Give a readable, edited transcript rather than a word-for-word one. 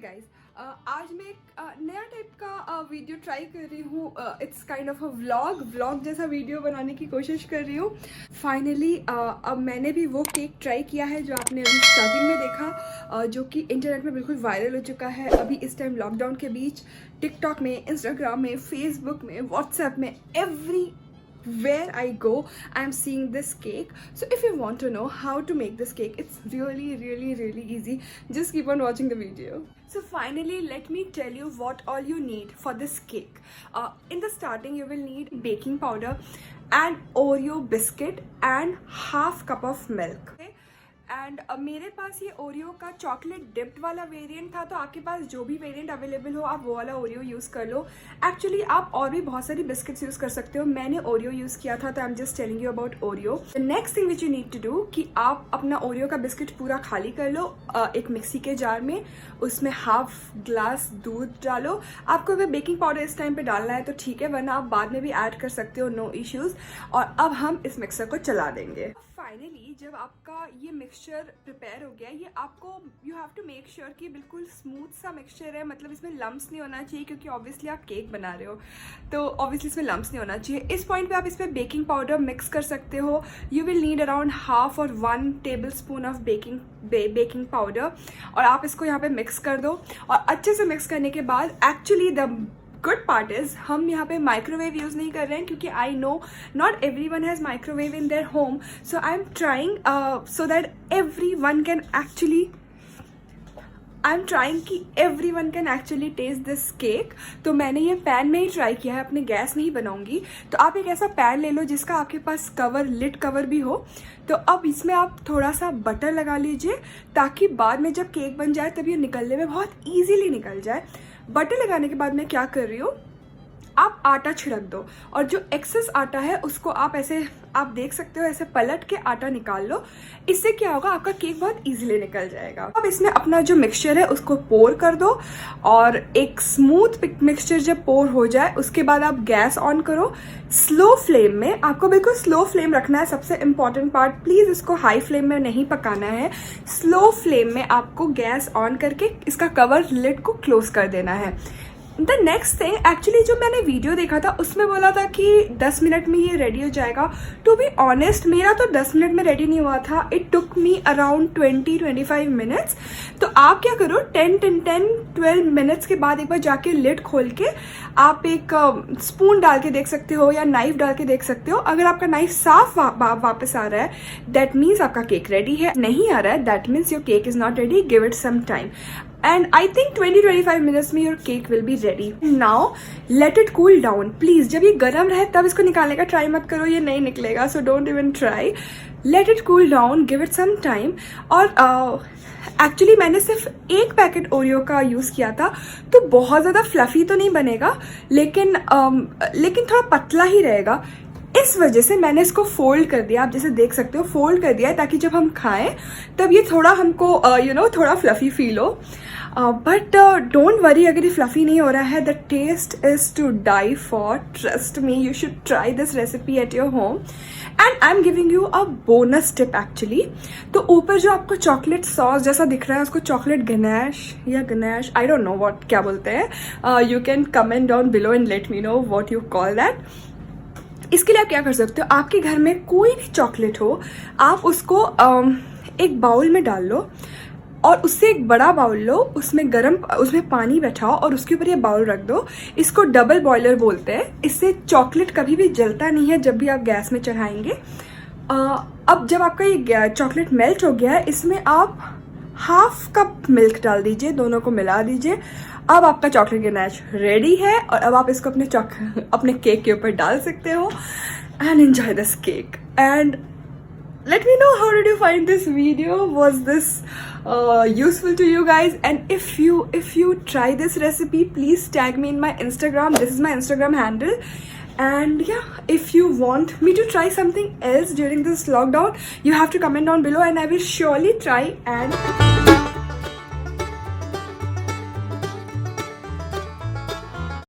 Guys आज मैं एक नया टाइप का वीडियो ट्राई कर रही हूँ. It's kind of a vlog जैसा वीडियो बनाने की कोशिश कर रही हूँ. फाइनली अब मैंने भी वो केक ट्राई किया है जो आपने अभी स्टार्टिंग में देखा, जो कि इंटरनेट में बिल्कुल वायरल हो चुका है अभी इस टाइम लॉकडाउन के बीच. टिकटॉक में, इंस्टाग्राम में, फेसबुक में, व्हाट्सएप में, where I go, I'm seeing this cake. So if you want to know how to make this cake, it's really easy. Just keep on watching the video. So finally, let me tell you what all you need for this cake. In the starting, you will need baking powder and Oreo biscuit and half cup of milk. Okay? And मेरे पास ये Oreo का chocolate dipped वाला variant था, तो आपके पास जो भी variant available हो आप वो वाला ओरियो यूज़ कर लो. एक्चुअली आप और भी बहुत सारी बिस्किट्स यूज़ कर सकते हो. मैंने ओरियो यूज़ किया था, तो I am just telling you about Oreo. The next thing which you need to do कि आप अपना ओरियो का बिस्किट पूरा खाली कर लो एक मिक्सी के जार में. उसमें हाफ ग्लास दूध डालो. आपको अगर बेकिंग पाउडर इस टाइम पे डालना है तो ठीक है, वरना आप बाद में भी ऐड कर सकते हो, नो इश्यूज़. और अब हम इस मिक्सर को चला देंगे. फाइनली जब आपका ये मिक्सचर प्रिपेयर हो गया, ये आपको you have to make sure कि बिल्कुल स्मूथ सा मिक्सचर है, मतलब इसमें लम्प्स नहीं होना चाहिए, क्योंकि ऑब्वियसली आप केक बना रहे हो तो ऑब्वियसली इसमें लम्प्स नहीं होना चाहिए. इस पॉइंट पे आप इसमें बेकिंग पाउडर मिक्स कर सकते हो. You will need around half और 1 table spoon of baking powder, और आप इसको यहाँ पे मिक्स कर दो. और अच्छे से मिक्स करने के बाद actually the good part is हम यहाँ पे माइक्रोवेव यूज़ नहीं कर रहे हैं, क्योंकि I know not every one has microwave in their home. So I am trying so that every one can actually taste this cake. तो मैंने ये पैन में ही ट्राई किया है, अपने गैस नहीं बनाऊंगी. तो आप एक ऐसा पैन ले लो जिसका आपके पास लिड कवर भी हो. तो अब इसमें आप थोड़ा सा बटर लगा लीजिए, ताकि बाद में जब केक बन जाए तब ये निकलने में बहुत ईजीली निकल जाए. बटर लगाने के बाद मैं क्या कर रही हूँ, आप आटा छिड़क दो, और जो एक्सेस आटा है उसको आप ऐसे, आप देख सकते हो, ऐसे पलट के आटा निकाल लो. इससे क्या होगा, आपका केक बहुत इजीली निकल जाएगा. अब इसमें अपना जो मिक्सचर है उसको पोर कर दो, और एक स्मूथ मिक्सचर जब पोर हो जाए उसके बाद आप गैस ऑन करो स्लो फ्लेम में. आपको बिल्कुल स्लो फ्लेम रखना है, सबसे इम्पॉर्टेंट पार्ट. प्लीज़ इसको हाई फ्लेम में नहीं पकाना है, स्लो फ्लेम में आपको गैस ऑन करके इसका कवर लिड को क्लोज कर देना है. द नेक्स्ट थिंग, एक्चुअली जो मैंने वीडियो देखा था उसमें बोला था कि 10 मिनट में ये रेडी हो जाएगा. टू बी ऑनेस्ट मेरा तो 10 मिनट में रेडी नहीं हुआ था. It took me around 20-25 minutes. तो आप क्या करो, 10-12 मिनट्स के बाद एक बार जाके लिड खोल के आप एक स्पून डाल के देख सकते हो या नाइफ डाल के देख सकते हो. अगर आपका नाइफ साफ वापस आ रहा है दैट मीन्स आपका केक रेडी है. नहीं आ रहा है that means your cake is not ready. Give it some time. And I think 20-25 minutes में your cake will be ready. Now let it cool down. Please जब ये गर्म रहे तब इसको निकालने का ट्राई मत करो, ये नहीं निकलेगा. So don't even try. Let it cool down. Give it some time. और एक्चुअली मैंने सिर्फ एक पैकेट ओरियो का यूज़ किया था, तो बहुत ज़्यादा फ्लफी तो नहीं बनेगा, लेकिन थोड़ा पतला ही रहेगा. इस वजह से मैंने इसको फोल्ड कर दिया. आप जैसे देख सकते हो फोल्ड कर दिया है, ताकि जब हम खाएं तब ये थोड़ा हमको थोड़ा फ्लफी फील हो. बट डोंट वरी अगर ये फ्लफी नहीं हो रहा है. The taste is to die for. Trust me, you should try this recipe at your home. And I am giving you a bonus tip actually. तो ऊपर जो आपको चॉकलेट सॉस जैसा दिख रहा है उसको chocolate ganache I don't know what क्या बोलते हैं. You can comment down below and let me know what you call that. इसके लिए आप क्या कर सकते हो, आपके घर में कोई भी चॉकलेट हो, आप उसको एक बाउल में डाल लो, और उससे एक बड़ा बाउल लो, उसमें पानी बैठाओ और उसके ऊपर ये बाउल रख दो. इसको डबल बॉयलर बोलते हैं. इससे चॉकलेट कभी भी जलता नहीं है जब भी आप गैस में चढ़ाएंगे. अब जब आपका ये चॉकलेट मेल्ट हो गया है, इसमें आप हाफ कप मिल्क डाल दीजिए, दोनों को मिला दीजिए. अब आपका चॉकलेट गनाश रेडी है, और अब आप इसको अपने केक के ऊपर डाल सकते हो and enjoy this cake. And let me know how did you find this video. Was this useful to you guys? And if you try this recipe, please tag me in my Instagram. This is my Instagram handle. And yeah, if you want me to try something else during this lockdown, you have to comment down below and I will surely try and